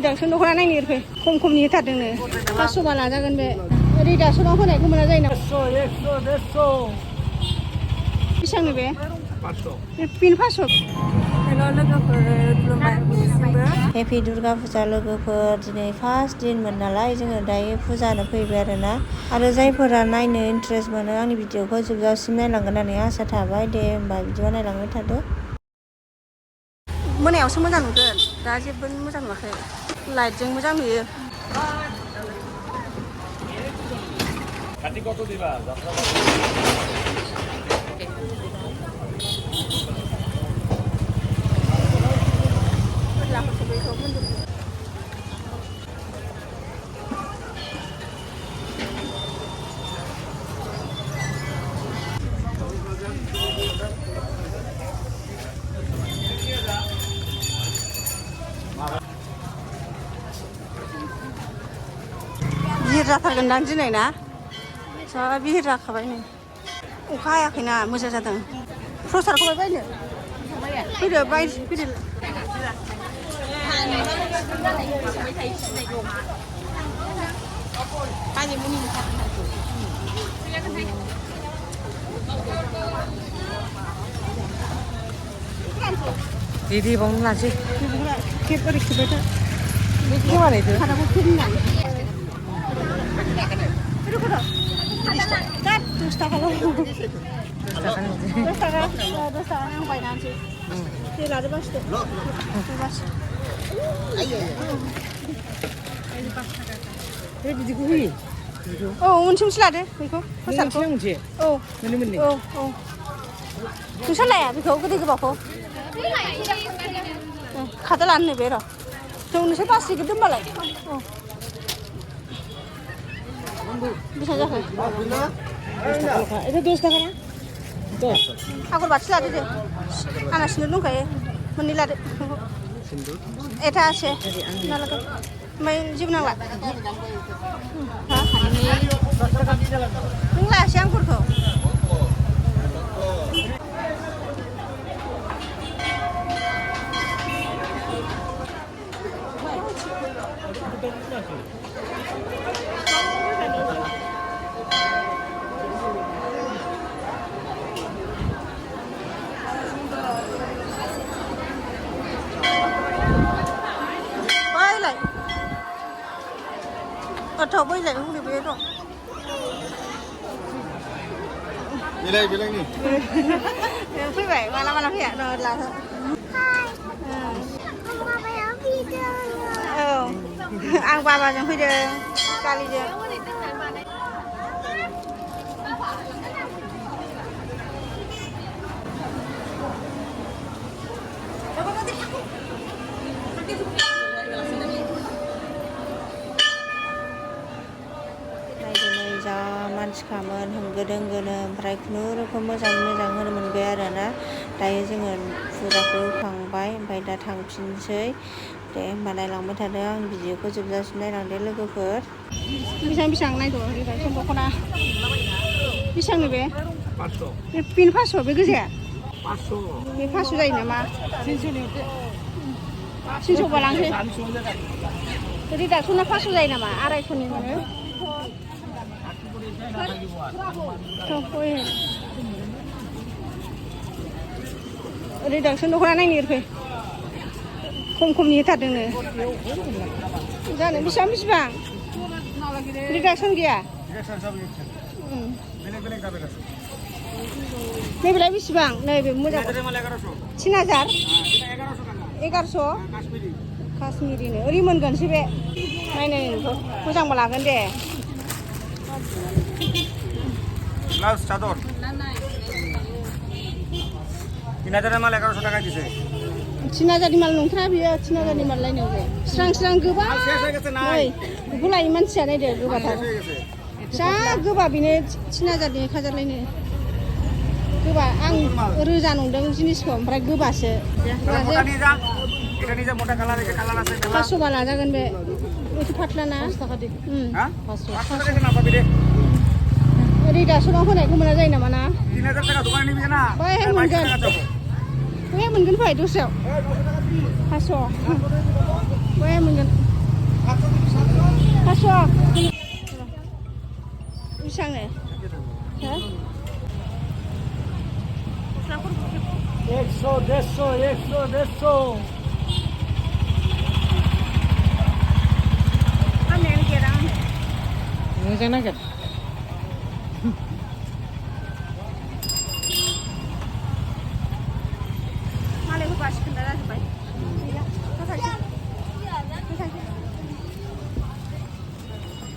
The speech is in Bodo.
रिडाक्सन दख'ना नायनो फै खम खमनि होथारदोंनो 500 बा लाजागोन बे रिडाक्सनाव होनायखौ मोना जायो ना 100 बेसेबांनो बे 500 पिन 500 हेल' लोगोफोर खुलुमबाय बयनिसिमबो हेपि दुर्गा फुजा लोगोफोर दिनै फार्स्ट दिनमोन नालाय जोङो दायो फुजानो फैबाय आरोना आरो जायफोरा नायनो इन्टारेस्ट मोनो आंनि भिडिअखौ जोबजासिम नायलांगोन होननानै आसा थाबाय दे होमबा बिदिबा नायलांबाय थादो मोनायावसो मोजां नुगोन दा जेबो मोजां नुवाखै लाइटजों मोजां नुयो কাটি কত দিবা যাত্রা भिर जाथारगोनदां दिनै ना जा भिर जाखाबाय नै अखा हायाखैना मोजां जादों प्रसादखौहाय बायनो फैदो फैदो Didi bóng là gì? खेब ओरै खेबबाय था Cái mà này thứ? खादाखौ खेबनानै दस थाखाल' 10 थाखा आं बायनानैसै दे लादो बासिदो Thế thì cũng gì? औ मोनसे लादो बेखौ प्रसादखौ मोनसे औ मोननै औ औ नोंसोर लाया बेखौ गोदै गोबावखौ खादा लानो नै बे र' जों नोंसोर बासिगोन होनबालाय औ बेसेबां जाखो Itu 10 টাকা না? 10 आगर बाथि लादो दे आंना सिन्दुर दंखायो मोननै लादो एथा আছে नालागोन ओमफ्राय जेबो नांला नों लायासै आंगुरखौ Thầu bây giờ không được biết rồi. Về đây đi. Quý vị mà làm hiện rồi là thôi. Ăn ba chẳng phải được cali được. मानसिखामोन होंगो दोंगोनो ओमफ्राय खुनुरुखुम मोजां होनो मोनबाय आरोना दायो जोङो फुजाखौ होखांबाय ओमफ्राय दा थांफिनसै दे होमबा नायलांबाय थादो आंनि भिडिअखौ जोबजासिम नायलांदो लोगोफोर बेसेबां नायद' रिडाक्सन दख'ना बेसेबांनो बे 500 बे पिन 500 बे गोजाया 500 बे 500 जायो नामा 300 बा लांसै रिडाक्सना 500 जायो नामा 250नि मोनो रिडाक्सन दख'ना नायनो फै खम खमनि होथारदोंनो जानो बेसेबां रिडाक्सन गैया नैबेलाय बेसेबां नैबे मोजां 3000 1100 काश्मिरिनो ओरै मोनगोनसै बे नायनाय मोजांबा लागोन दे ব্লাউজ চাদর 3000 মাল 1100 টাকা দিছে 3000 माल नंथारा बियो 3000 माल लायनो बे स्रां गोबा नै बेखौ लायो मानसिया नायदो गोबाथार जा गोबा बेनो 3000 1000 लायनो गोबा आं रोजा नंदों जिनिसखौ ओमफ्राय गोबासो এটা নিজে মোটা কালার আছে কালার আছে 500 बा लाजागोन बे एसे फाटला ना 5 টাকা दे 500 টাকা না পাবি রে रिडाक्सनाव होनायखौ मोना जायो नामा ना 3000 টাকা দোকানে নিবি না बैहाय मोनगोन दस्रायाव 500 बैहाय मोनगोन 파쇼. 이상해. 자. 100 Moja na kat.